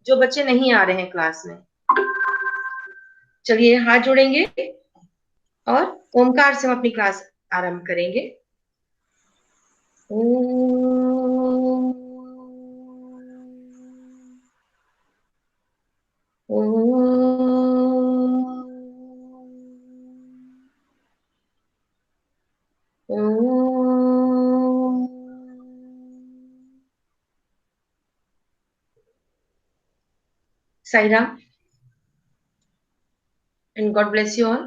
जो बच्चे नहीं आ रहे हैं क्लास में। चलिए हाथ जोड़ेंगे और ओमकार से हम अपनी क्लास आरंभ करेंगे। Om Sai Ram and God bless you all.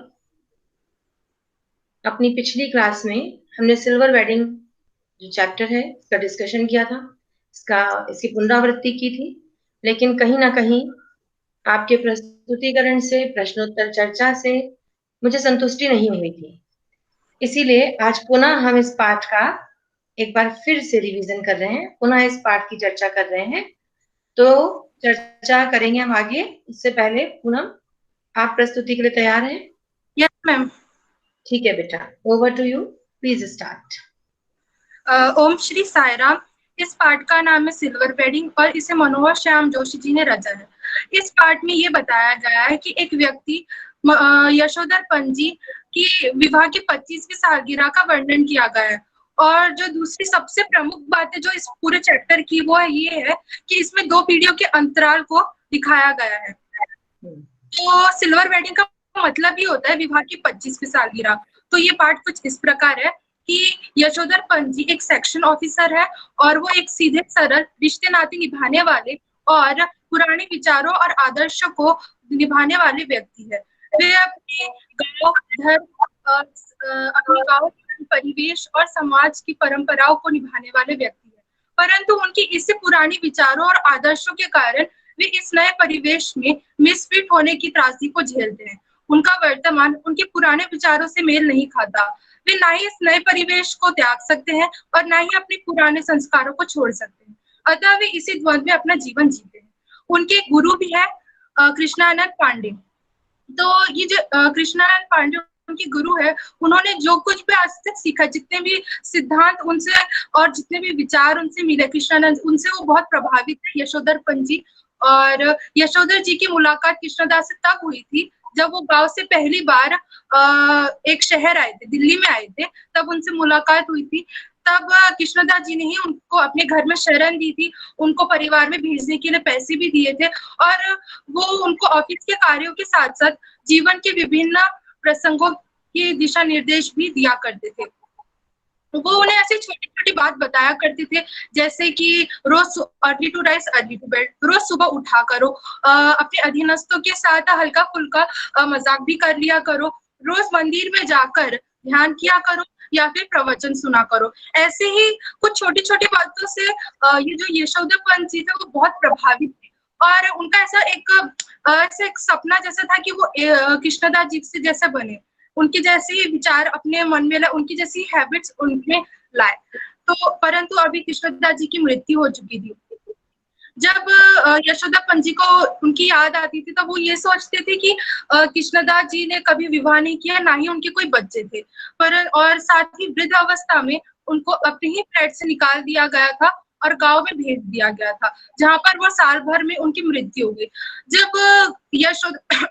अपनी पिछली क्लास में हमने सिल्वर वेडिंग जो चैप्टर है इसका डिस्कशन किया था, इसकी पुनरावृत्ति की थी, लेकिन कहीं ना कहीं आपके प्रस्तुतिकरण से, प्रश्नोत्तर चर्चा से मुझे संतुष्टि नहीं हुई थी। इसीलिए आज पुनः हम इस पाठ का एक बार फिर से रिवीजन कर रहे हैं, पुनः इस पाठ की चर्चा कर रहे हैं। तो चर्चा करेंगे हम आगे। उससे पहले पूनम, आप प्रस्तुति के लिए तैयार हैं? Yes ma'am. ठीक है बेटा, over to you, please start. Om Shri Sai Ram. इस पाठ का नाम है सिल्वर वेडिंग और इसे मनोहर श्याम जोशी जी ने रचा है। इस पाठ में ये बताया गया है कि एक व्यक्ति यशोधर पंजी की विवाह की 25वीं सालगिरह का वर्णन किया गया है। और जो दूसरी सबसे प्रमुख बात है जो इस पूरे चैप्टर की, वो ये है कि इसमें 2 पीढ़ियों के अंतराल को दिखाया गया है। तो सिल्वर वेडिंग का मतलब ही होता है विवाह की 25वीं सालगिरह। तो ये पाठ कुछ इस प्रकार है कि यशोधर पंजी एक सेक्शन ऑफिसर है और वो एक सीधे सरल रिश्ते नाते निभाने वाले और पुराने विचारों और आदर्शों को निभाने वाले व्यक्ति है। वे अपने गांव, धर्म, अपने गांव, परिवेश और समाज की परंपराओं को निभाने वाले व्यक्ति है। परंतु उनकी इसी पुरानी विचारों और आदर्शों के कारण वे इस नए परिवेश में मिसफिट होने की त्रासदी को झेलते हैं। उनका वर्तमान उनके पुराने विचारों से मेल नहीं खाता। वे ना ही इस नए परिवेश को त्याग सकते हैं और ना ही अपने पुराने संस्कारों को छोड़ सकते हैं। अतः वे इसी द्वंद में अपना जीवन जीते हैं। उनके गुरु भी है कृष्णानंद पांडे। तो ये जो कृष्णानंद पांडे उनके गुरु है, उन्होंने जो कुछ भी आज तक सीखा, जितने भी सिद्धांत उनसे और जितने भी विचार उनसे मिले कृष्णानंद, उनसे वो बहुत प्रभावित है यशोधर पंजी। और यशोधर जी की मुलाकात कृष्णदास से तब हुई थी जब वो गांव से पहली बार एक शहर आए थे, दिल्ली में आए थे, तब उनसे मुलाकात हुई थी। तब कृष्णदास जी ने ही उनको अपने घर में शरण दी थी, उनको परिवार में भेजने के लिए पैसे भी दिए थे और वो उनको ऑफिस के कार्यों के साथ साथ जीवन के विभिन्न प्रसंगों की दिशा निर्देश भी दिया करते थे। वो उन्हें ऐसी छोटी छोटी बात बताया करते थे, जैसे कि रोज early to rise early to bed, रोज सुबह उठा करो, अपने अधीनस्थों के साथ हल्का फुल्का मजाक भी कर लिया करो, रोज मंदिर में जाकर ध्यान किया करो या फिर प्रवचन सुना करो। ऐसे ही कुछ छोटी छोटी बातों से ये जो यशोधर पंत जी थे वो बहुत प्रभावित थे और उनका ऐसा एक सपना जैसा था कि वो कृष्णदास जी से जैसा बने, उनके जैसे ही विचार अपने मन में लाए, उनकी जैसी हैबिट्स उनमें लाए। तो परंतु अभी कृष्णदास जी की मृत्यु हो चुकी थी। जब यशोदा पंजी को उनकी याद आती थी तब वो ये सोचते थे कि कृष्णदास जी ने कभी विवाह नहीं किया, ना ही उनके कोई बच्चे थे, पर और साथ ही वृद्ध अवस्था में उनको अपने ही फ्लैट से निकाल दिया गया था और गांव में भेज दिया गया था, जहां पर वो साल भर में उनकी मृत्यु हो गई। जब यशोदा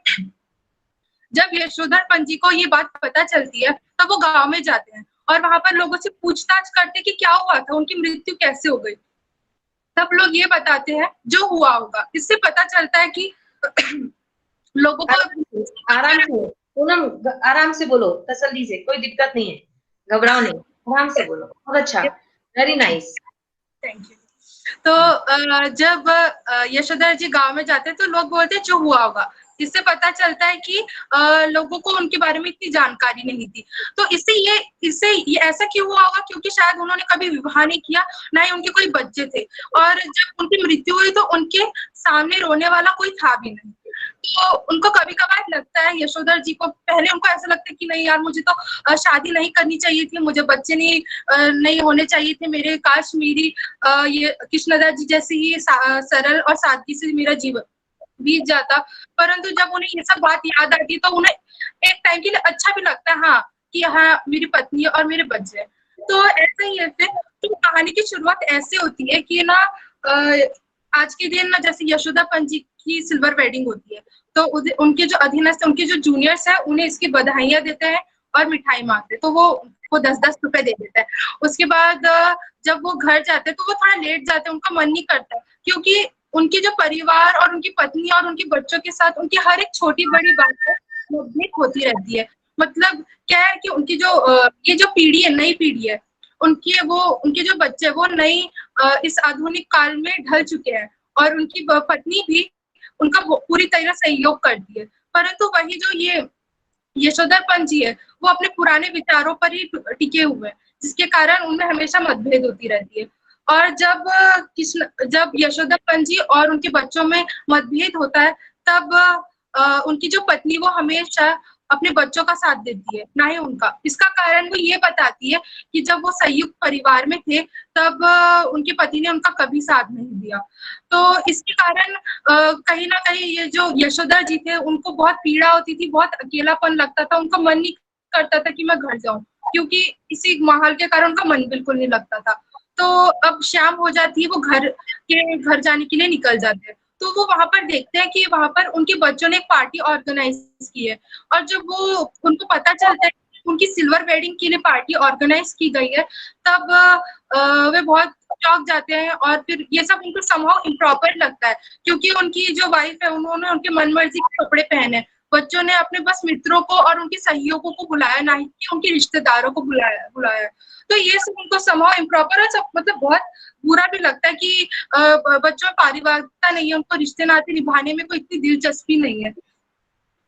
जब यशोधर पंजी को ये बात पता चलती है तब वो गांव में जाते हैं और वहां पर लोगों से पूछताछ करते हैं कि क्या हुआ था, उनकी मृत्यु कैसे हो गई। तब लोग ये बताते हैं जो हुआ होगा। इससे पता चलता है कि लोगों को आराम से पूनम, आराम से बोलो, तसल्ली से, कोई दिक्कत नहीं है, घबराओ नहीं, आराम से बोलो। बहुत अच्छा, वेरी नाइस, थैंक यू। तो जब यशोधर जी गांव में जाते हैं तो लोग बोलते हैं जो हुआ होगा। इससे पता चलता है कि लोगों को उनके बारे में इतनी जानकारी नहीं थी। तो इससे ये ऐसा क्यों हुआ होगा, क्योंकि शायद उन्होंने कभी विवाह नहीं किया, ना ही उनके कोई बच्चे थे और जब उनकी मृत्यु हुई तो उनके सामने रोने वाला कोई था भी नहीं। तो उनको कभी कभार लगता है यशोधर जी को, पहले उनको ऐसा लगता है कि नहीं यार, मुझे तो शादी नहीं करनी चाहिए थी, मुझे बच्चे नहीं होने चाहिए थे मेरे, काश मेरी ये कृष्णदास जी जैसे ही सरल और सादगी से मेरा जीवन बीत जाता। परंतु जब उन्हें ये सब बात याद आती तो उन्हें एक टाइम के लिए अच्छा भी लगता है, हाँ कि हाँ मेरी पत्नी और मेरे बच्चे। तो ऐसा ही है। फिर तो कहानी की शुरुआत ऐसे होती है कि ना आज के दिन जैसे यशोदा पंत जी की सिल्वर वेडिंग होती है, तो उनके जो अधीनस्थ, उनके जो जूनियर्स है, उन्हें इसकी बधाइयां देते हैं और मिठाई मांगते हैं, तो वो 10-10 रुपए दे देता है। उसके बाद जब वो घर जाते हैं तो वो थोड़ा लेट जाते हैं, उनका मन नहीं करता, क्योंकि उनके जो परिवार और उनकी पत्नी और उनके बच्चों के साथ उनकी हर एक छोटी बड़ी बात पर नोक-झोंक होती रहती है। मतलब क्या है कि उनकी जो ये जो पीढ़ी है, नई पीढ़ी है, उनके जो बच्चे वो नई इस आधुनिक काल में ढल चुके हैं, और उनकी पत्नी भी उनका पूरी तरह सहयोग करती है। परंतु वही जो ये यशोधर पंत जी है, वो अपने पुराने विचारों पर ही टिके हुए हैं, जिसके कारण उनमें हमेशा मतभेद होती रहती है। और जब यशोधर पंत जी और उनके बच्चों में मतभेद होता है, तब उनकी जो पत्नी वो हमेशा अपने बच्चों का साथ देती है, ना ही उनका। इसका कारण वो ये बताती है कि जब वो संयुक्त परिवार में थे, तब उनके पति ने उनका कभी साथ नहीं दिया। तो इसके कारण कहीं न कहीं ये जो यशोदा जी थे, उनको बहुत पीड़ा होती थी, बहुत अकेलापन लगता था, उनका मन नहीं करता था कि मैं घर जाऊँ, क्योंकि इसी माहौल के कारण उनका मन बिल्कुल नहीं लगता था। तो अब शाम हो जाती है, वो घर जाने के लिए निकल जाते हैं। तो वो वहाँ पर देखते हैं कि वहाँ पर उनके बच्चों ने एक पार्टी ऑर्गेनाइज़ की है, और जब वो उनको पता चलता है कि उनकी सिल्वर वेडिंग के लिए पार्टी ऑर्गेनाइज़ की गई है, तब वे बहुत चौंक जाते हैं, और फिर ये सब उनको समहाउ इम्प्रॉपर लगता है, क्योंकि उनकी जो वाइफ है, उन्होंने उनके मनमर्जी के कपड़े पहने, बच्चों ने अपने बस मित्रों को और उनके सहयोगियों को बुलाया, ना ही कि उनके रिश्तेदारों को बुलाया। तो ये सब उनको समहाउ इम्प्रॉपर और सब मतलब बहुत बुरा भी लगता है कि बच्चों में पारिवारिकता नहीं है, उनको रिश्ते नाते निभाने में कोई इतनी दिलचस्पी नहीं है।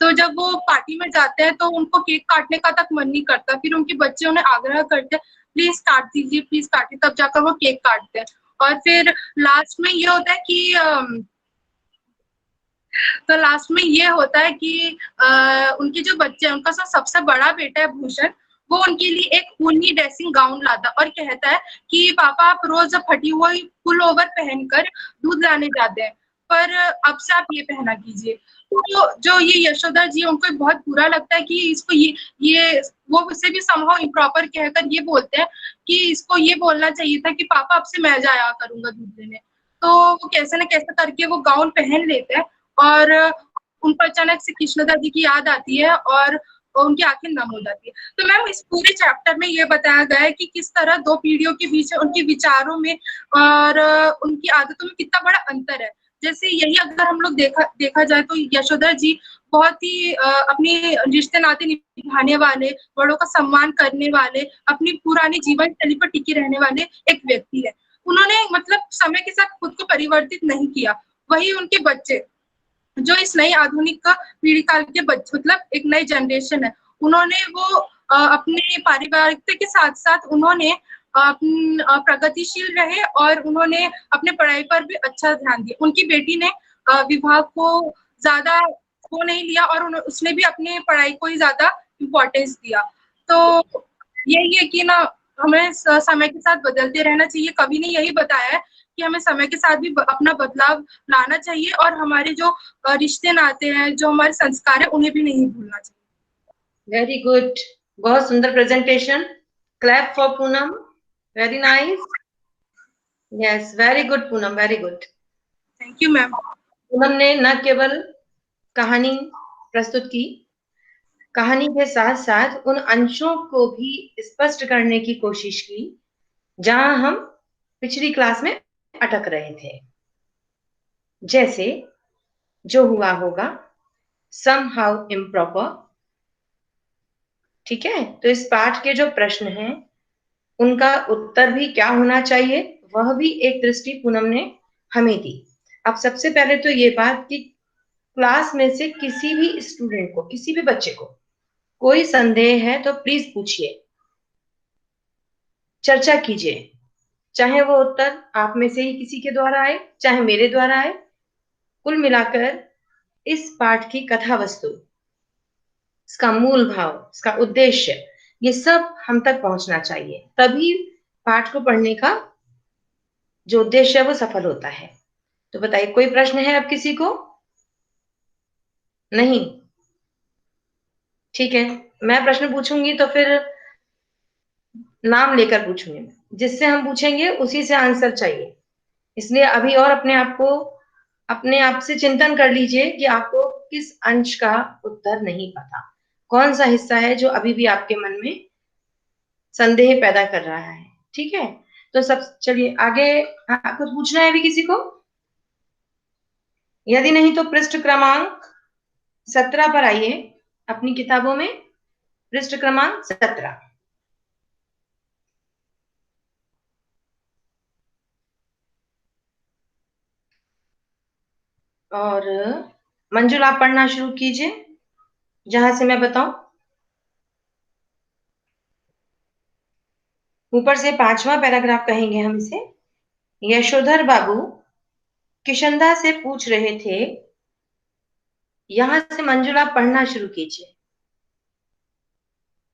तो जब वो पार्टी में जाते हैं, तो उनको केक काटने का तक मन नहीं करता, फिर उनके बच्चे उन्हें आग्रह करते हैं, प्लीज काट दीजिए, प्लीज काटिए, तब जाकर वो केक काटते हैं। और फिर लास्ट में ये होता है कि तो लास्ट में ये होता है कि उनके जो बच्चे हैं, उनका सबसे बड़ा बेटा है भूषण, वो उनके लिए एक ऊनी ड्रेसिंग गाउन लाता और कहता है कि पापा आप रोज फटी हुई पुल ओवर पहनकर दूध लाने जाते हैं, पर अब से आप ये पहना कीजिए। तो जो ये यशोदा जी, उनको बहुत बुरा लगता है कि इसको ये वो उसे भी समहाउ इम्प्रॉपर कहकर ये बोलते हैं कि इसको ये बोलना चाहिए था कि पापा अब से मैं जाया करूंगा दूध लेने। तो वो कैसे न कैसे करके वो गाउन पहन लेते हैं, और उनको अचानक से कृष्णदा जी की याद आती है, और उनकी आंखें नम हो जाती है। तो मैम इस पूरे चैप्टर में ये बताया गया है कि किस तरह दो पीढ़ियों के बीच उनके विचारों में और उनकी आदतों में कितना बड़ा अंतर है। जैसे यही अगर हम लोग देखा जाए, तो यशोधर जी बहुत ही अपने रिश्ते नाते निभाने वाले, बड़ों का सम्मान करने वाले, अपनी पुरानी जीवन शैली पर टिके रहने वाले एक व्यक्ति है। उन्होंने मतलब समय के साथ खुद को परिवर्तित नहीं किया। वही उनके बच्चे, जो इस नई आधुनिक पीढ़ी काल के बच्चे, मतलब एक नई जनरेशन है, उन्होंने वो अपने पारिवारिकता के साथ-साथ उन्होंने प्रगतिशील रहे, और उन्होंने अपने पढ़ाई पर भी अच्छा ध्यान दिया। उनकी बेटी ने विवाह को ज़्यादा वो नहीं लिया, और उसने भी अपनी पढ़ाई को ही ज़्यादा इम्पोर्टेंस दिया। तो यही है कि ना, हमें समय के साथ बदलते रहना चाहिए। कवि ने यही बताया है कि हमें समय के साथ भी अपना बदलाव लाना चाहिए, और हमारे जो रिश्ते नाते हैं, जो हमारे संस्कार है, उन्हें भी नहीं भूलना चाहिए। वेरी गुड, बहुत सुंदर presentation. Clap for Poonam, very nice. Yes, very good Poonam, very good. Thank you ma'am. Poonam ने न केवल कहानी प्रस्तुत की, कहानी के साथ साथ उन अंशों को भी स्पष्ट करने की कोशिश की जहां हम पिछली क्लास में अटक रहे थे। जैसे जो हुआ होगा, somehow improper। ठीक है, तो इस पाठ के जो प्रश्न हैं उनका उत्तर भी क्या होना चाहिए, वह भी एक दृष्टि पूनम ने हमें दी। अब सबसे पहले तो ये बात कि क्लास में से किसी भी स्टूडेंट को, किसी भी बच्चे को कोई संदेह है तो प्लीज पूछिए, चर्चा कीजिए, चाहे वो उत्तर आप में से ही किसी के द्वारा आए, चाहे मेरे द्वारा आए। कुल मिलाकर इस पाठ की कथा वस्तु, इसका मूल भाव, इसका उद्देश्य, ये सब हम तक पहुंचना चाहिए, तभी पाठ को पढ़ने का जो उद्देश्य है वो सफल होता है। तो बताइए, कोई प्रश्न है अब किसी को? नहीं? ठीक है, मैं प्रश्न पूछूंगी तो फिर नाम लेकर पूछूंगी, जिससे हम पूछेंगे उसी से आंसर चाहिए। इसलिए अभी और अपने आप से चिंतन कर लीजिए कि आपको किस अंश का उत्तर नहीं पता, कौन सा हिस्सा है जो अभी भी आपके मन में संदेह पैदा कर रहा है। ठीक है, तो सब चलिए आगे। कुछ पूछना है अभी किसी को? यदि नहीं तो पृष्ठ क्रमांक 17 पर आइए अपनी किताबों में, पृष्ठ क्रमांक 17। और मंजुल आप पढ़ना शुरू कीजिए जहां से मैं बताऊं। ऊपर से 5वां पैराग्राफ कहेंगे हम इसे। यशोधर बाबू किशनदा से पूछ रहे थे, यहां से मंजुल आप पढ़ना शुरू कीजिए।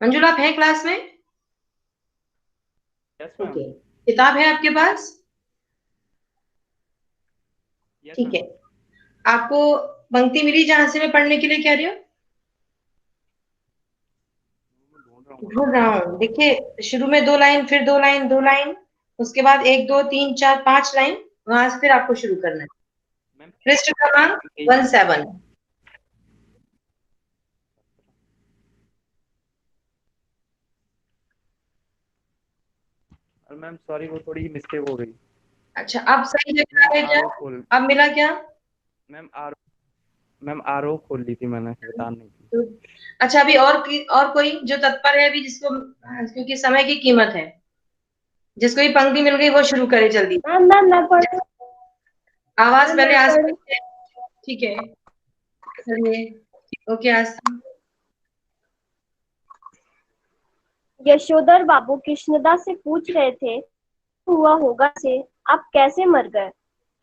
मंजुल आप हैं क्लास में? Yes ma'am. ओके, किताब है आपके पास? यस ठीक है, मैम। आपको पंक्ति मिली जहां से मैं पढ़ने के लिए कह रही हूँ? ढूंढ रहा हूँ, देखिए शुरू में 2 लाइन, फिर 2 लाइन, 2 लाइन, उसके बाद 1 2 3 4 5 लाइन, वहां से फिर आपको शुरू करना है। मैम पृष्ठ क्रमांक 17। मैम सॉरी, वो थोड़ी मिस्टेक हो गई। अच्छा, अब सही जगह मैम है क्या? आरो खोल अब मिला क्या? मैम आरो खोल ली थी मैंने, बता नहीं थी। तो अच्छा, अभी और कोई जो तत्पर है अभी, जिसको क्योंकि समय की कीमत है, जिसको भी पंक्ति मिल गई वो शुरू करे जल्दी। आवाज पहले आ सकती है? ठीक है, चलिए। ओके आस्था। यशोधर बाबू कृष्णदा से पूछ रहे थे, हुआ होगा से आप कैसे मर गए?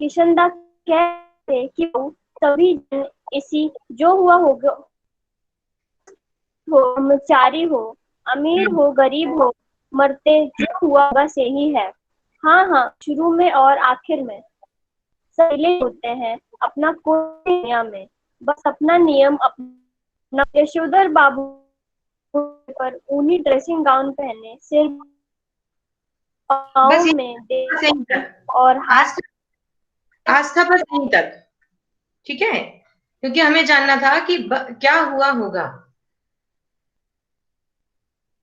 किशनदा कहते कि सभी जन इसी जो हुआ होगा हो, ब्रह्मचारी हो, अमीर हो, गरीब हो, मरते जो हुआ होगा से ही है। हाँ हाँ, शुरू में और आखिर में सैले होते हैं, अपना कोई दुनिया में, बस अपना नियम अपना। यशोधर बाबू पर ऊनी ड्रेसिंग गाउन पहने, सिर बस पाँव ये में सही तक, और हाथ। आस्था पर सही तक। ठीक है, क्योंकि हमें जानना था कि क्या हुआ होगा,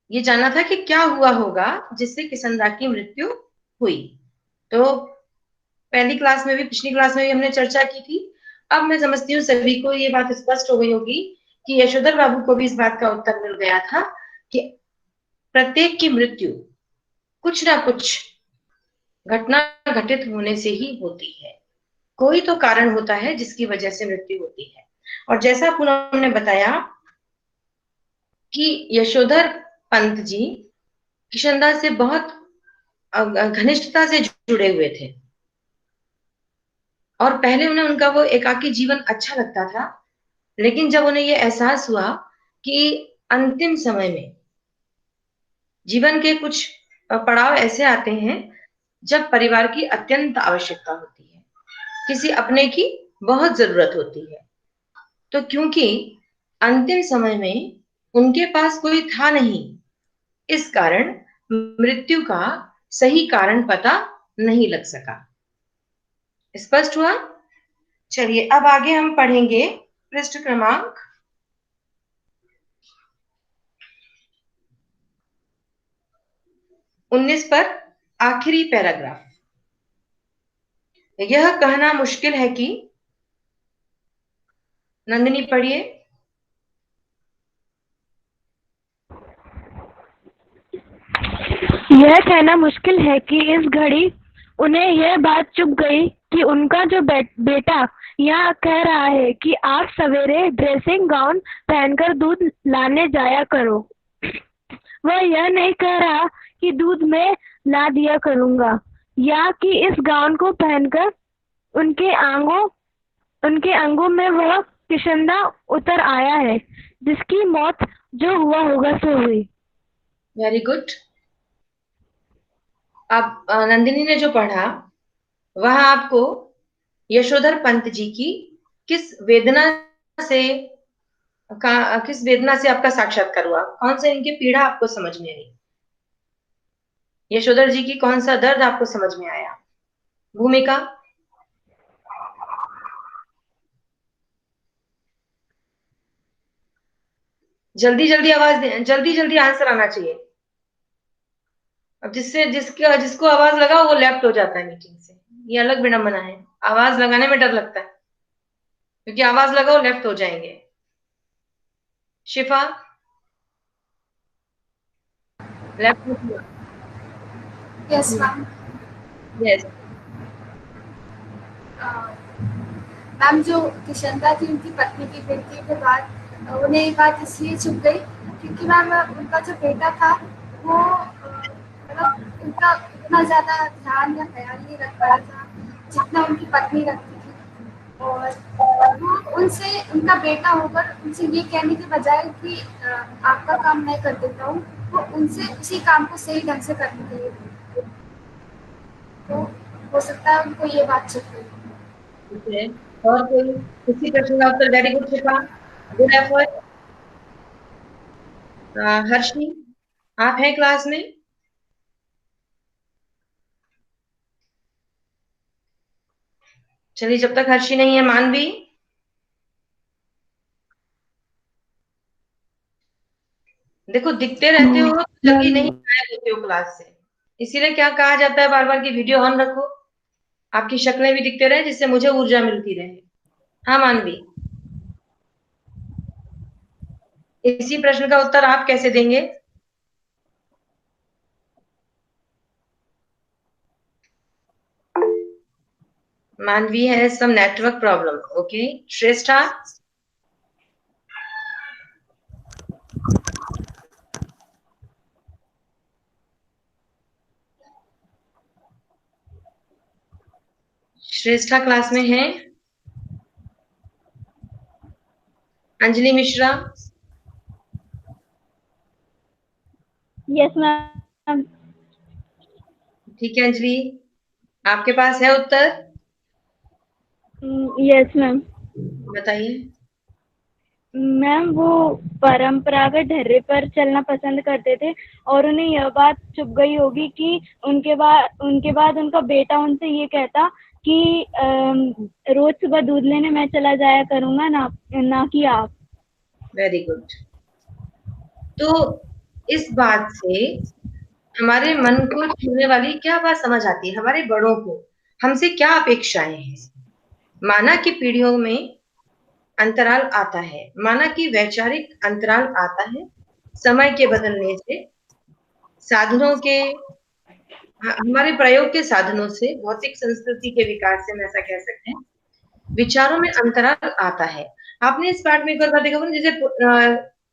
ये जानना था कि क्या हुआ होगा जिससे किशनदा की मृत्यु हुई। तो पहली क्लास में भी, पिछली क्लास में भी हमने चर्चा की थी। अब मैं समझती हूँ सभी को ये बात स्पष्ट हो गई होगी कि यशोधर बाबू को भी इस बात का उत्तर मिल गया था कि प्रत्येक की मृत्यु कुछ ना कुछ घटना घटित होने से ही होती है। कोई तो कारण होता है जिसकी वजह से मृत्यु होती है। और जैसा पूनम ने बताया कि यशोधर पंत जी किशनदास से बहुत घनिष्ठता से जुड़े हुए थे, और पहले उन्हें उनका वो एकाकी जीवन अच्छा लगता था, लेकिन जब उन्हें ये एहसास हुआ कि अंतिम समय में जीवन के कुछ पड़ाव ऐसे आते हैं जब परिवार की अत्यंत आवश्यकता होती है, किसी अपने की बहुत जरूरत होती है, तो क्योंकि अंतिम समय में उनके पास कोई था नहीं, इस कारण मृत्यु का सही कारण पता नहीं लग सका। स्पष्ट हुआ? चलिए अब आगे हम पढ़ेंगे पृष्ठ क्रमांक 19 पर आखिरी पैराग्राफ। यह कहना मुश्किल है कि, नंदिनी पढ़िए। यह कहना मुश्किल है कि इस घड़ी उन्हें यह बात चुभ गई कि उनका जो बेटा यहाँ कह रहा है कि आप सवेरे ड्रेसिंग गाउन पहनकर दूध लाने जाया करो, वह यह नहीं कह रहा कि दूध मैं ला दिया करूँगा, या कि इस गाउन को पहनकर उनके अंगों में वह किशनदा उतर आया है जिसकी मौत जो हुआ होगा से हुई। Very good. अब नंदिनी ने जो पढ़ा वह आपको यशोधर पंत जी की किस वेदना से किस वेदना से आपका साक्षात्कार हुआ, कौन सा इनकी पीड़ा आपको समझ में आई, यशोधर जी की कौन सा दर्द आपको समझ में आया? भूमिका? जल्दी जल्दी आवाज दें, जल्दी जल्दी आंसर आना चाहिए। अब जिसको आवाज लगा वो लेफ्ट हो जाता है मीटिंग से, ये अलग विडंबना है। आवाज लगाने में डर लगता है, क्योंकि आवाज लगाओ लेफ्ट हो जाएंगे। शिफा, लेफ्ट हो गया? Yes ma'am. यस। मैम जो किशनदा थी उनकी पत्नी की मृत्यु के बाद उन्हें ये बात इसलिए चुप गई क्योंकि मैम उनका जो बेटा था वो मतलब उनका उतना ज़्यादा ध्यान या ख्याल नहीं रख पाया था जितना उनकी पत्नी रखती थी। और वो उनसे, उनका बेटा होकर उनसे ये कहने के बजाय कि आपका काम मैं कर देता हूँ, वो उनसे उसी काम को सही ढंग से करने के लिए बोली। तो हो सकता है उनको ये बात चुप गई। ठीक है, और कोई इसी प्रश्न का उत्तर? वेरी गुड शिफा, गुड एफर्ट। हर्षी, आप हैं क्लास में? चलिए, जब तक हर्षी नहीं है, मानवी। देखो, दिखते रहते हो तो जल्दी नहीं गायब होते हो क्लास से, इसीलिए क्या कहा जाता है बार बार की वीडियो ऑन रखो, आपकी शक्लें भी दिखते रहे, जिससे मुझे ऊर्जा मिलती रहे। हाँ मानवी, इसी प्रश्न का उत्तर आप कैसे देंगे? मानवी है some network problem. Okay, Shreshtha? Shreshtha class में है? अंजलि मिश्रा? Yes ma'am. ठीक है अंजलि, आपके पास है उत्तर? Yes ma'am. बताइए। मैम वो परंपरागत ढर्रे पर चलना पसंद करते थे और उन्हें यह बात चुप गई होगी कि उनके बाद उनका बेटा उनसे ये कहता कि रोज सुबह दूध लेने मैं चला जाया करूंगा, ना कि आप। Very good. तो इस बात से हमारे मन को छूने वाली क्या बात समझ आती है? हमारे बड़ों को हमसे क्या अपेक्षाएं हैं? माना कि पीढ़ियों में अंतराल आता है, माना कि वैचारिक अंतराल आता है, समय के बदलने से, साधनों के, हमारे प्रयोग के साधनों से, भौतिक संस्कृति के विकास से, हम ऐसा कह सकते हैं, विचारों में अंतराल आता है। आपने इस पाठ में एक बार देखा होगा, जैसे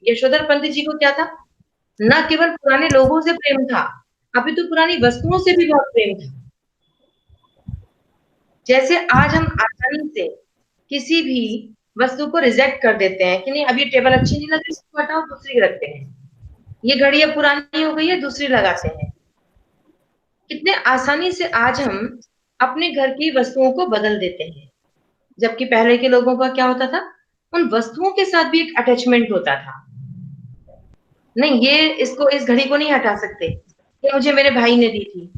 यशोधर पंत जी को क्या था? न केवल पुराने लोगों से प्रेम था, अभी तो पुरानी वस्तुओं से भी बहुत प्रेम था। जैसे आज हम आसानी से किसी भी वस्तु को रिजेक्ट कर देते हैं कि नहीं, अब ये टेबल अच्छी नहीं लग रही, इसको हटाओ, दूसरी रखते हैं। ये घड़ी अब पुरानी हो गई है, दूसरी लगाते हैं। कितने आसानी से आज हम अपने घर की वस्तुओं को बदल देते हैं, जबकि पहले के लोगों का क्या होता था? उन वस्तुओं के साथ भी एक अटैचमेंट होता था। नहीं, ये इस घड़ी को नहीं हटा सकते, ये मुझे मेरे भाई ने दी थी,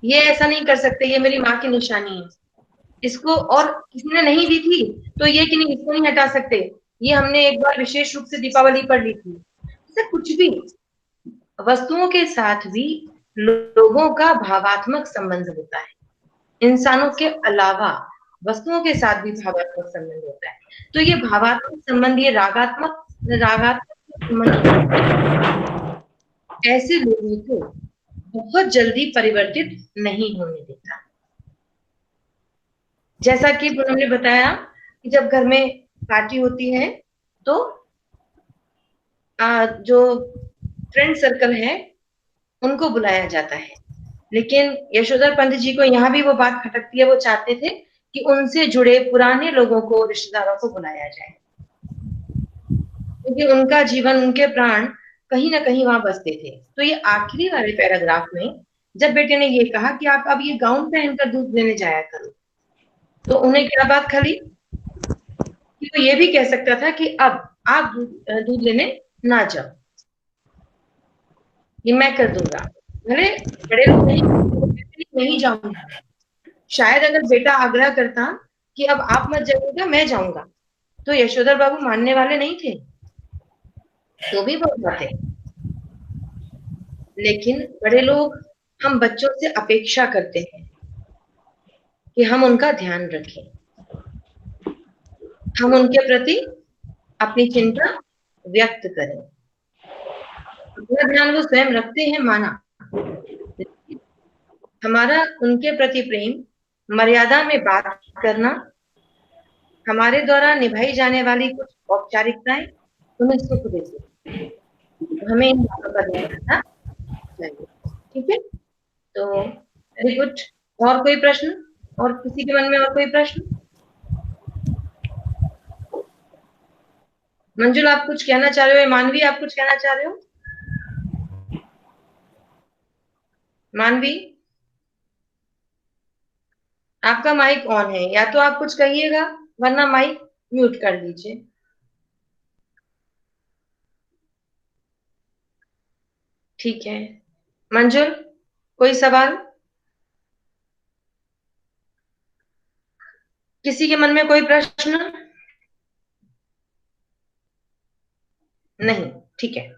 ये ऐसा नहीं कर सकते, ये मेरी माँ की निशानी है, इसको और किसी ने नहीं दी थी तो ये कि नहीं, इसको नहीं हटा सकते, ये हमने एक बार विशेष रूप से दीपावली पर ली थी। ऐसा कुछ भी, वस्तुओं के साथ भी लोगों का भावात्मक संबंध होता है। इंसानों के अलावा वस्तुओं के साथ भी भावात्मक संबंध होता है। तो ये भावात्मक संबंध, ये रागात्मक संबंध ऐसे लोगों को बहुत जल्दी परिवर्तित नहीं होने देता। जैसा कि पूनम ने बताया कि जब घर में पार्टी होती है तो जो फ्रेंड सर्कल है उनको बुलाया जाता है, लेकिन यशोधर पंत जी को यहाँ भी वो बात खटकती है। वो चाहते थे कि उनसे जुड़े पुराने लोगों को, रिश्तेदारों को बुलाया जाए, क्योंकि उनका जीवन, उनके प्राण कहीं ना कहीं वहां बसते थे। तो ये आखिरी वाले पैराग्राफ में जब बेटे ने ये कहा कि आप अब ये गाउन पहनकर दूध लेने जाया करो, तो उन्हें क्या बात खली कि वो ये भी कह सकता था कि अब आप दूध लेने ना जाओ, ये मैं कर दूंगा। भले बड़े लोग नहीं नहीं जाऊंगा। शायद अगर बेटा आग्रह करता कि अब आप मत जाइएगा, मैं जाऊंगा, तो यशोधर बाबू मानने वाले नहीं थे, तो भी बोल जाते। लेकिन बड़े लोग हम बच्चों से अपेक्षा करते हैं कि हम उनका ध्यान रखें, हम उनके प्रति अपनी चिंता व्यक्त करें। अपना ध्यान वो स्वयं रखते हैं, माना, हमारा उनके प्रति प्रेम, मर्यादा में बात करना, हमारे द्वारा निभाई जाने वाली कुछ औपचारिकताएं उन्हें सुख देती, हमें इन बातों का ध्यान रखना चाहिए। ठीक है, तो वेरी गुड। और कोई प्रश्न? और किसी के मन में और कोई प्रश्न? मंजुल, आप कुछ कहना चाह रहे हो? मानवी, आप कुछ कहना चाह रहे हो? मानवी, आपका माइक ऑन है, या तो आप कुछ कहिएगा वरना माइक म्यूट कर दीजिए। ठीक है, मंजुल, कोई सवाल? किसी के मन में कोई प्रश्न? नहीं, ठीक है।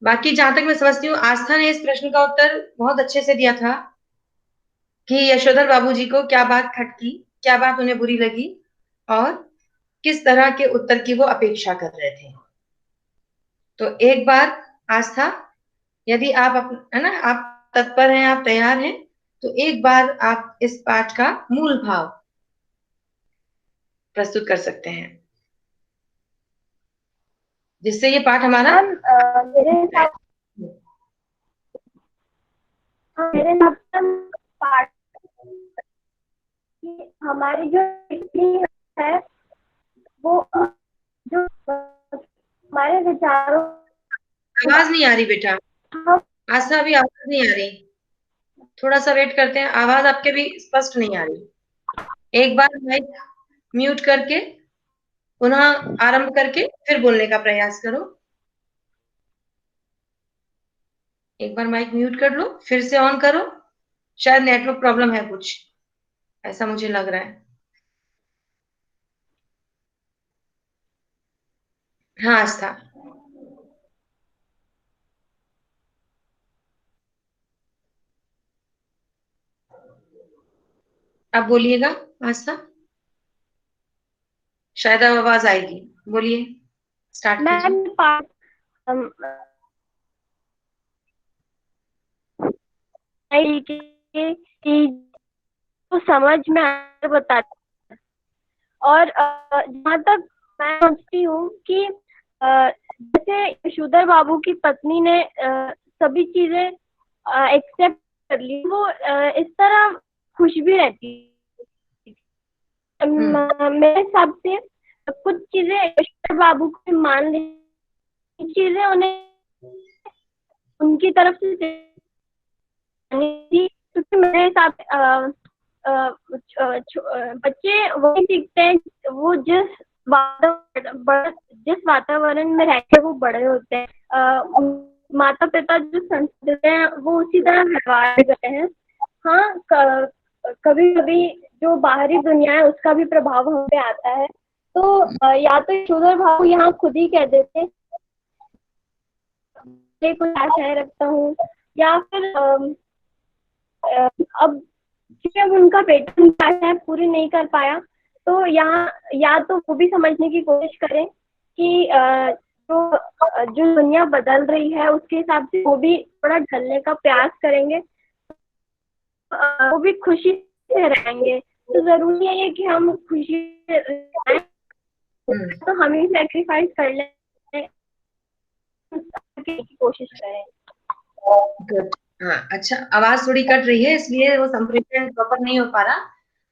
बाकी जहां तक मैं समझती हूँ, आस्था ने इस प्रश्न का उत्तर बहुत अच्छे से दिया था कि यशोधर बाबूजी को क्या बात खटकी, क्या बात उन्हें बुरी लगी, और किस तरह के उत्तर की वो अपेक्षा कर रहे थे। तो एक बार आस्था, यदि आप है ना, आप तत्पर हैं, आप तैयार हैं, तो एक बार आप इस पाठ का मूल भाव प्रस्तुत कर सकते हैं, जिससे ये पाठ हमारा मेरे हिसाब से पाठ की हमारी जो टिप्पणी है वो जो हमारे विचारों। आवाज नहीं आ रही बेटा, हम आस्था अभी आवाज नहीं आ रही, थोड़ा सा वेट करते हैं, आवाज आपके भी स्पष्ट नहीं आ रही। एक बार माइक म्यूट करके पुनः आरंभ करके फिर बोलने का प्रयास करो। एक बार माइक म्यूट कर लो, फिर से ऑन करो, शायद नेटवर्क प्रॉब्लम है कुछ, ऐसा मुझे लग रहा है। हाँ आस्था, आप बोलिएगा आस्था, शायद अब आवाज आएगी, बोलिए, स्टार्ट कीजिए। मैम पाठ कि तो समझ में आकर बताते हैं। और जहाँ तक मैं समझती हूँ कि जैसे यशोधर बाबू की पत्नी ने सभी चीजें एक्सेप्ट कर ली, वो इस तरह खुश भी रहती। मेरे हिसाब से कुछ चीजें यशोधर बाबू को मान ली, चीजें उन्हें उनकी तरफ से क्योंकि मेरे हिसाब से बच्चे वही सीखते हैं, वो जिस वातावरण में रहते वो बड़े होते हैं। माता पिता जो संस्कार देते हैं वो उसी तरह व्यवहार करते हैं। हाँ, कभी कभी जो बाहरी दुनिया है उसका भी प्रभाव हम पे आता है। तो या तो यशोधर बाबू यहाँ खुद ही कह देते कुछ आशाएं रखता हूँ, या फिर अब जब उनका बेटा उनकी आशाएं पूरी नहीं कर पाया, तो यहाँ या तो वो भी समझने की कोशिश करें कि जो दुनिया बदल रही है उसके हिसाब से वो भी थोड़ा ढलने का प्रयास करेंगे, वो भी खुशी से रहेंगे। तो जरूरी है कि हम खुशी से रहें, तो हम ही सेक्रीफाइस कर लें की कोशिश करें। गुड, हाँ, अच्छा, आवाज थोड़ी कट रही है इसलिए वो संप्रेषण प्रॉपर नहीं हो पा रहा,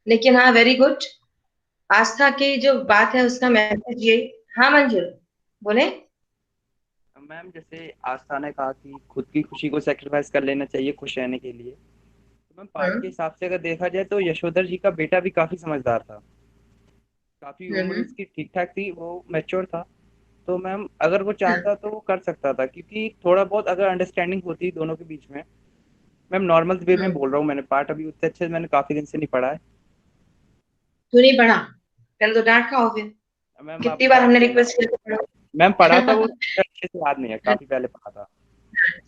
लेकिन हाँ वेरी गुड। आस्था की जो बात है उसका मैसेज ये। हाँ मंजूर, बोले। मैम, जैसे आस्था ने कहा कि खुद की खुशी को सेक्रीफाइस कर लेना चाहिए खुश रहने के लिए, तो मैम पाठ के हिसाब से अगर देखा जाए तो यशोधर जी का बेटा भी काफी समझदार था, काफी उम्र उसकी ठीक ठाक थी, वो मैच्योर था। तो मैम अगर वो चाहता तो वो कर सकता था, क्योंकि थोड़ा बहुत अगर अंडरस्टैंडिंग होती दोनों के बीच में मैम नॉर्मल वे में बोल रहा हूँ, मैंने पाठ अभी उतने अच्छे से मैंने काफी दिन से नहीं पढ़ा है। तू नहीं पढ़ा? कल तो डांट खाओ फिर। मैम आप कितनी बार हमने डांटिए ना। रिक्वेस्ट किया था, मैम पढ़ा था वो पढ़ो। अच्छे से याद नहीं है, काफी पहले पढ़ा था।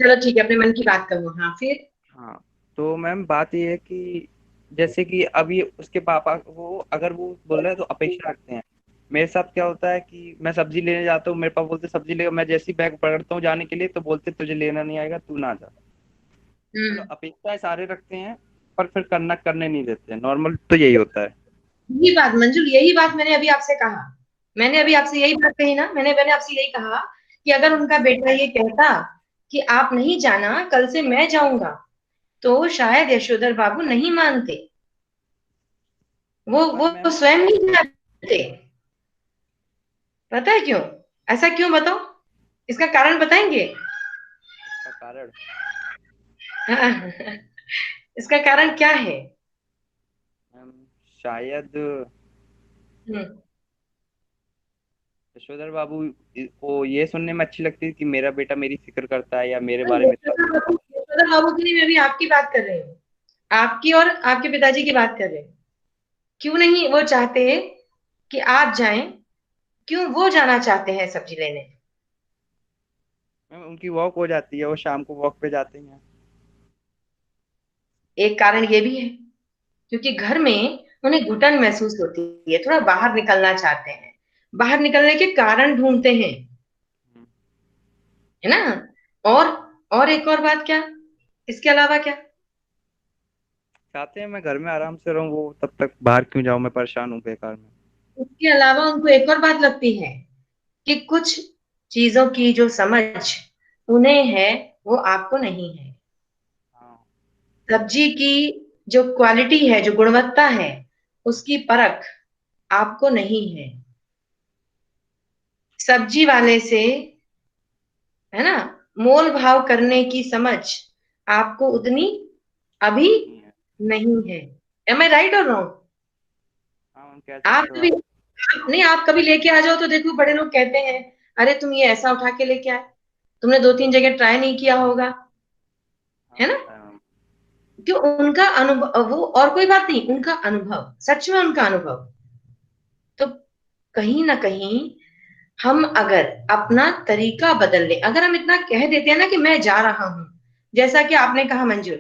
चलो ठीक है, अपने मन की बात करो। हाँ फिर? हाँ, तो मैम बात ये है कि जैसे कि अभी उसके पापा वो अगर वो बोल रहे हैं तो अपेक्षा रखते हैं। मेरे साथ क्या होता है कि मैं सब्जी लेने जाता हूँ, मेरे पापा बोलते सब्जी ले, मैं जैसे ही बैग पकड़ता हूँ जाने के लिए तो बोलते तुझे लेना नहीं आएगा, तू ना जा। मतलब हम्म। अपेक्षाएं सारे रखते हैं पर फिर करने नहीं देते हैं। नॉर्मल तो यही होता है। यही बात मंजुल, यही बात मैंने अभी आपसे कहा। मैंने अभी आपसे यही बात कही ना, मैंने आपसे यही कहा कि अगर उनका बेटा ये कहता कि आप नहीं जाना, कल से मैं जाऊंगा, तो शायद यशोधर बाबू नहीं मानते। पर वो मैम स्वयं नहीं जाते। पता है क्यों? ऐसा क्यों बताओ? इसका कारण बताएंगे? इसका कारण, इसका कारण क्या है? मैम शायद हम्म। यशोधर बाबू को ये सुनने में अच्छी लगती है कि मेरा बेटा मेरी फिक्र करता है या मेरे तो बारे में इतना सोचता यशोधर बाबू की नहीं, मैं भी आपकी बात कर रही हूँ। आपकी और आपके पिताजी की बात कर रहे हैं। क्यों नहीं वो चाहते कि आप जाएं? क्यों वो जाना चाहते हैं सब्जी लेने? है। मैम उनकी वॉक हो जाती है, वो शाम को वॉक पे जाते हैं। एक कारण ये भी है क्योंकि घर में उन्हें घुटन महसूस होती है, थोड़ा बाहर निकलना चाहते हैं, बाहर निकलने के कारण ढूंढते हैं, हम्म, है ना? और और एक और बात क्या, इसके अलावा क्या? चाहते हैं मैं घर में आराम से रहूं, वो तब तक बाहर क्यों जाऊं, मैं परेशान हूँ बेकार में। इसके अलावा उनको एक और बात लगती है कि कुछ चीजों की जो समझ उन्हें है वो आपको नहीं है। हाँ। सब्जी की जो क्वालिटी है, जो गुणवत्ता है, उसकी परख आपको नहीं है। सब्जी वाले से, है ना, मोल भाव करने की समझ आपको उतनी अभी नहीं है। नहीं है। एम आई राइट और रॉन्ग? हाँ मैम कह आप सकते हो कभी आप। नहीं, आप कभी लेके आ जाओ तो देखो, बड़े लोग कहते हैं अरे तुम ये ऐसा उठा के लेके आए, तुमने दो तीन जगह ट्राई नहीं किया होगा, हाँ है ना? होता है मैम। क्यों? उनका अनुभव, वो और कोई बात नहीं, उनका अनुभव, सच में उनका अनुभव। तो कहीं ना कहीं हम अगर अपना तरीका बदल ले, अगर हम इतना कह देते हैं ना कि मैं जा रहा हूं, जैसा कि आपने कहा मंजूर,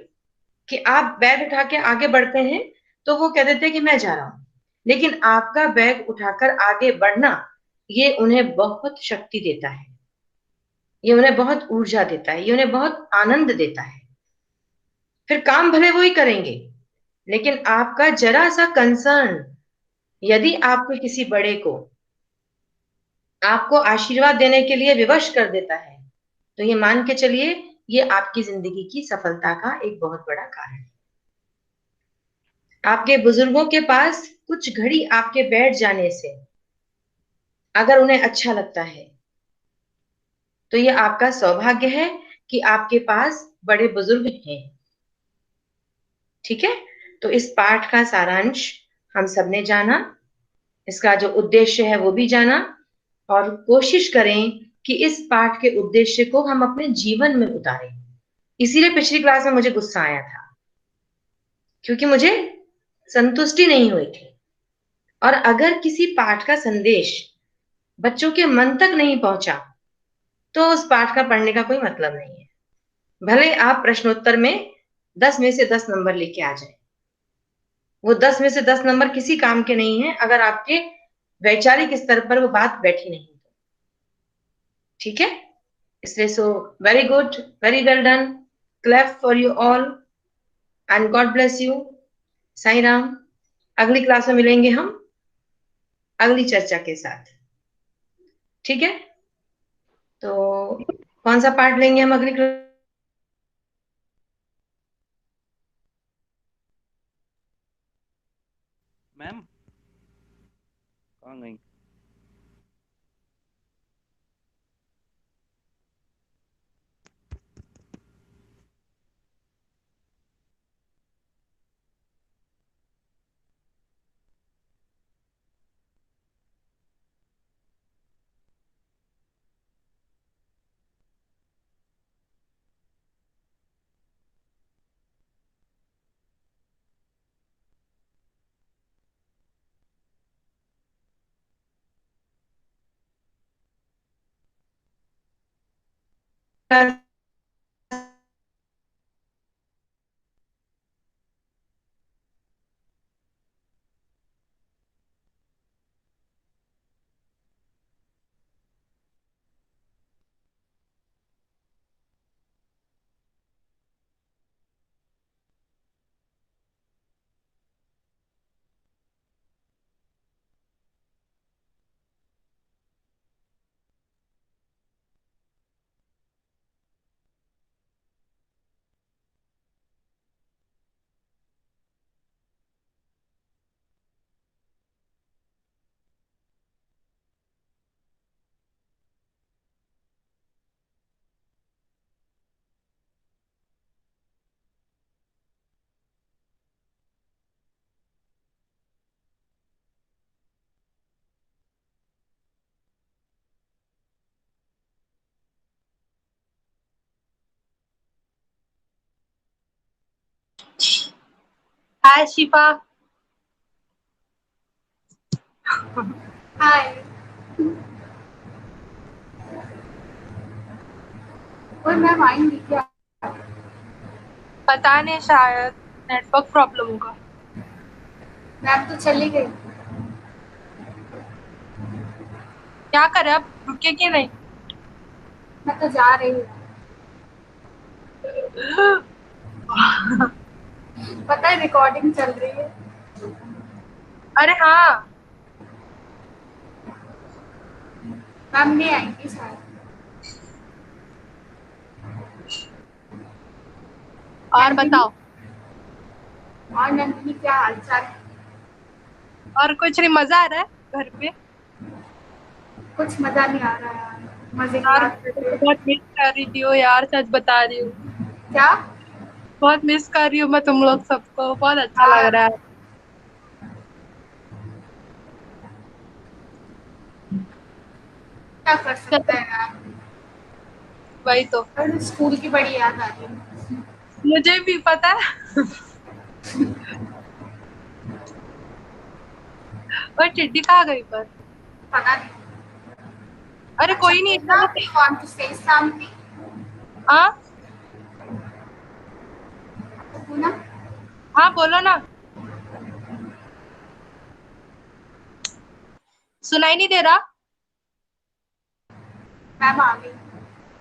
कि आप बैग उठा के आगे बढ़ते हैं तो वो कह देते हैं कि मैं जा रहा हूं, लेकिन आपका बैग उठाकर आगे बढ़ना, ये उन्हें बहुत शक्ति देता है, ये उन्हें बहुत ऊर्जा देता है, ये उन्हें बहुत आनंद देता है। फिर काम भले वो ही करेंगे, लेकिन आपका जरा सा कंसर्न यदि आपको किसी बड़े को आपको आशीर्वाद देने के लिए विवश कर देता है, तो ये मान के चलिए, ये आपकी जिंदगी की सफलता का एक बहुत बड़ा कारण है। आपके बुजुर्गों के पास कुछ घड़ी आपके बैठ जाने से अगर उन्हें अच्छा लगता है, तो ये आपका सौभाग्य है कि आपके पास बड़े बुजुर्ग हैं। ठीक है? तो इस पाठ का सारांश हम सबने जाना, इसका जो उद्देश्य है वो भी जाना, और कोशिश करें कि इस पाठ के उद्देश्य को हम अपने जीवन में उतारें। इसीलिए पिछली क्लास में मुझे गुस्सा आया था, क्योंकि मुझे संतुष्टि नहीं हुई थी। और अगर किसी पाठ का संदेश बच्चों के मन तक नहीं पहुंचा, तो उस पाठ का पढ़ने का कोई मतलब नहीं है। भले आप प्रश्नोत्तर में 10 में से 10 नंबर लेके आ जाए, वो 10 में से 10 नंबर किसी काम के नहीं है अगर आपके वैचारिक स्तर पर वो बात बैठी नहीं तो। ठीक है? इसलिए so very good, very well done, clap for you all, and God bless you. Sai Ram. अगली क्लास में मिलेंगे हम अगली चर्चा के साथ। ठीक है? तो कौन सा पार्ट लेंगे हम अगली क्लास? मैम कहाँ गई? हाय शिफा। हाय। और मैम आएंगी क्या? पता नहीं, शायद नेटवर्क प्रॉब्लम होगा। मैम तो चली गई। क्या करे अब, रुके कि नहीं? मैं तो जा रही हूँ। पता है रिकॉर्डिंग चल रही है। अरे हाँ, मैम नहीं आएंगी शायद। और बताओ। और नंदिनी क्या हाल चाल? और कुछ नहीं, मजा आ रहा है घर पे। कुछ मजा नहीं आ रहा है यार, मजे की यार बात करते हैं। बहुत मिस कर रही थी हो यार, सच बता रही हूँ। क्या? बहुत मिस कर रही हूँ मैं तुम लोग सबको, बहुत अच्छा लग हाँ, रहा है। क्या कर सकते हैं यार। वही तो, और स्कूल की बड़ी याद आ रही है। मुझे भी पता है। और चिट्ठी कहाँ गई पर? पता नहीं। अरे अच्छा कोई नहीं, पूना, चलो। We want to say something. हाँ पूना, हाँ, बोलो ना। सुनाई नहीं दे रहा? मैम आ गई।